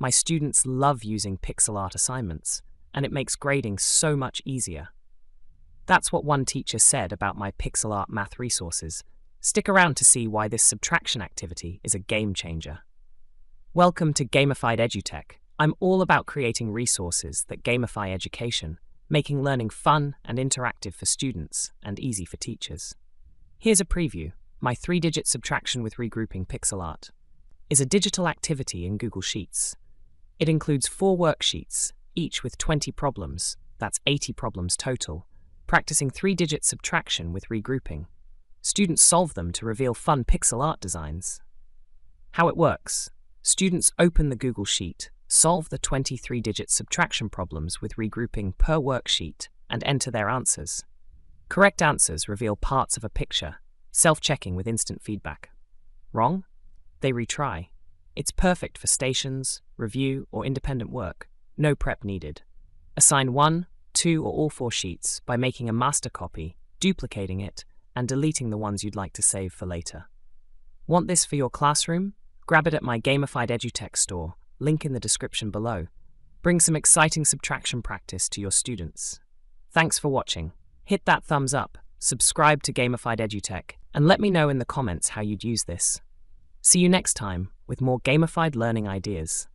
My students love using pixel art assignments, and it makes grading so much easier. That's what one teacher said about my pixel art math resources. Stick around to see why this subtraction activity is a game changer. Welcome to Gamified EduTech. I'm all about creating resources that gamify education, making learning fun and interactive for students and easy for teachers. Here's a preview. My 3-digit subtraction with regrouping pixel art is a digital activity in Google Sheets. It includes 4 worksheets, each with 20 problems, that's 80 problems total, practicing 3-digit subtraction with regrouping. Students solve them to reveal fun pixel art designs. How it works. Students open the Google Sheet, solve the 23-digit subtraction problems with regrouping per worksheet, and enter their answers. Correct answers reveal parts of a picture, self-checking with instant feedback. Wrong? They retry. It's perfect for stations, review, or independent work. No prep needed. Assign 1, 2, or all 4 sheets by making a master copy, duplicating it, and deleting the ones you'd like to save for later. Want this for your classroom? Grab it at my Gamified EduTech store, link in the description below. Bring some exciting subtraction practice to your students. Thanks for watching. Hit that thumbs up, subscribe to Gamified EduTech, and let me know in the comments how you'd use this. See you next time with more gamified learning ideas.